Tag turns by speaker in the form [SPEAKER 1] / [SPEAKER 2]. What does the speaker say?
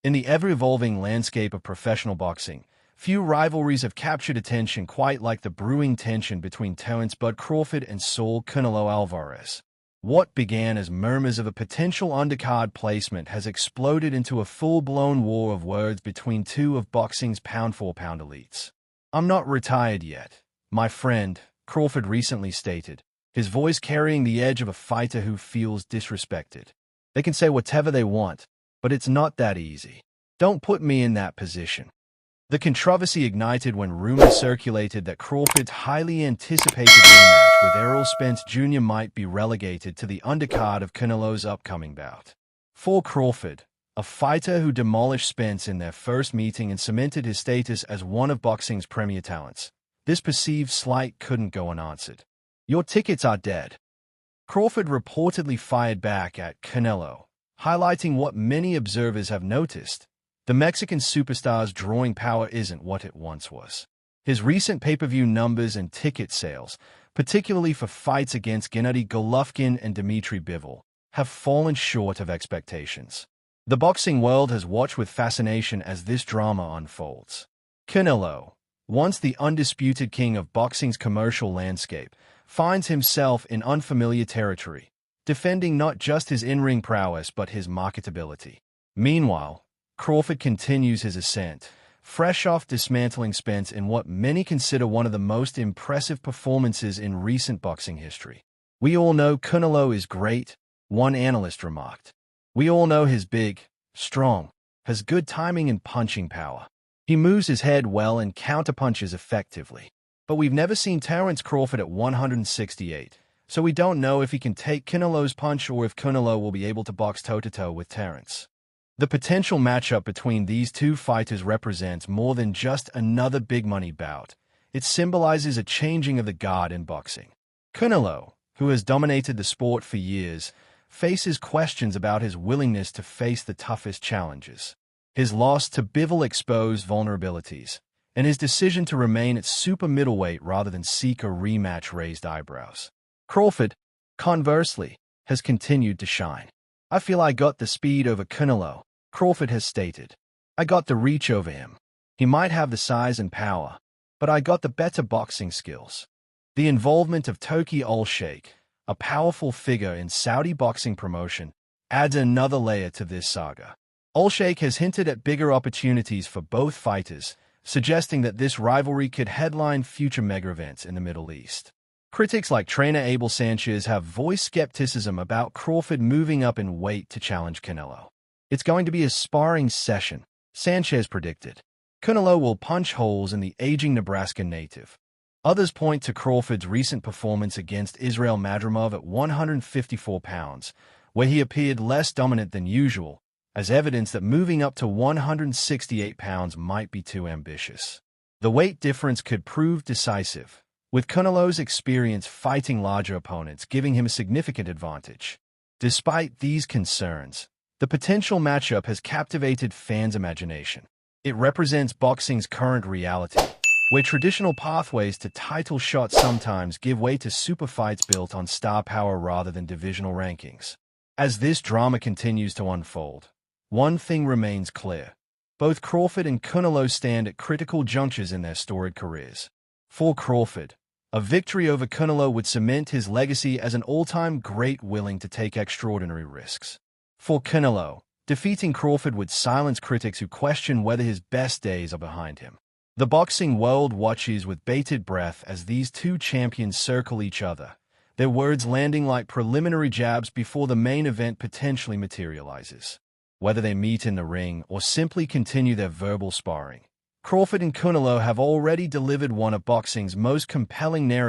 [SPEAKER 1] In the ever-evolving landscape of professional boxing, few rivalries have captured attention quite like the brewing tension between Terence "Bud" Crawford and Saul "Canelo" Alvarez. What began as murmurs of a potential undercard placement has exploded into a full-blown war of words between two of boxing's pound-for-pound elites. "I'm not retired yet, my friend," Crawford recently stated, his voice carrying the edge of a fighter who feels disrespected. "They can say whatever they want, but it's not that easy. Don't put me in that position." The controversy ignited when rumors circulated that Crawford's highly anticipated rematch with Errol Spence Jr. might be relegated to the undercard of Canelo's upcoming bout. For Crawford, a fighter who demolished Spence in their first meeting and cemented his status as one of boxing's premier talents, this perceived slight couldn't go unanswered. "Your tickets are dead." Crawford reportedly fired back at Canelo, highlighting what many observers have noticed. The Mexican superstar's drawing power isn't what it once was. His recent pay-per-view numbers and ticket sales, particularly for fights against Gennady Golovkin and Dmitry Bivol, have fallen short of expectations. The boxing world has watched with fascination as this drama unfolds. Canelo, once the undisputed king of boxing's commercial landscape, finds himself in unfamiliar territory, defending not just his in-ring prowess but his marketability. Meanwhile, Crawford continues his ascent, fresh off dismantling Spence in what many consider one of the most impressive performances in recent boxing history. "We all know Canelo is great," one analyst remarked. "We all know he's big, strong, has good timing and punching power. He moves his head well and counterpunches effectively. But we've never seen Terence Crawford at 168, so we don't know if he can take Canelo's punch or if Canelo will be able to box toe-to-toe with Terence." The potential matchup between these two fighters represents more than just another big-money bout. It symbolizes a changing of the guard in boxing. Canelo, who has dominated the sport for years, faces questions about his willingness to face the toughest challenges. His loss to Bivol exposed vulnerabilities, and his decision to remain at super middleweight rather than seek a rematch raised eyebrows. Crawford, conversely, has continued to shine. "I feel I got the speed over Canelo," Crawford has stated. "I got the reach over him. He might have the size and power, but I got the better boxing skills." The involvement of Turki Al-Sheikh, a powerful figure in Saudi boxing promotion, adds another layer to this saga. Al-Sheikh has hinted at bigger opportunities for both fighters, suggesting that this rivalry could headline future mega-events in the Middle East. Critics like trainer Abel Sanchez have voiced skepticism about Crawford moving up in weight to challenge Canelo. "It's going to be a sparring session," Sanchez predicted. "Canelo will punch holes in the aging Nebraska native." Others point to Crawford's recent performance against Israel Madrimov at 154 pounds, where he appeared less dominant than usual, as evidence that moving up to 168 pounds might be too ambitious. The weight difference could prove decisive, with Canelo's experience fighting larger opponents giving him a significant advantage. Despite these concerns, the potential matchup has captivated fans' imagination. It represents boxing's current reality, where traditional pathways to title shots sometimes give way to super fights built on star power rather than divisional rankings. As this drama continues to unfold, one thing remains clear. Both Crawford and Canelo stand at critical junctures in their storied careers. For Crawford, a victory over Canelo would cement his legacy as an all-time great willing to take extraordinary risks. For Canelo, defeating Crawford would silence critics who question whether his best days are behind him. The boxing world watches with bated breath as these two champions circle each other, their words landing like preliminary jabs before the main event potentially materializes. Whether they meet in the ring or simply continue their verbal sparring, Crawford and Canelo have already delivered one of boxing's most compelling narratives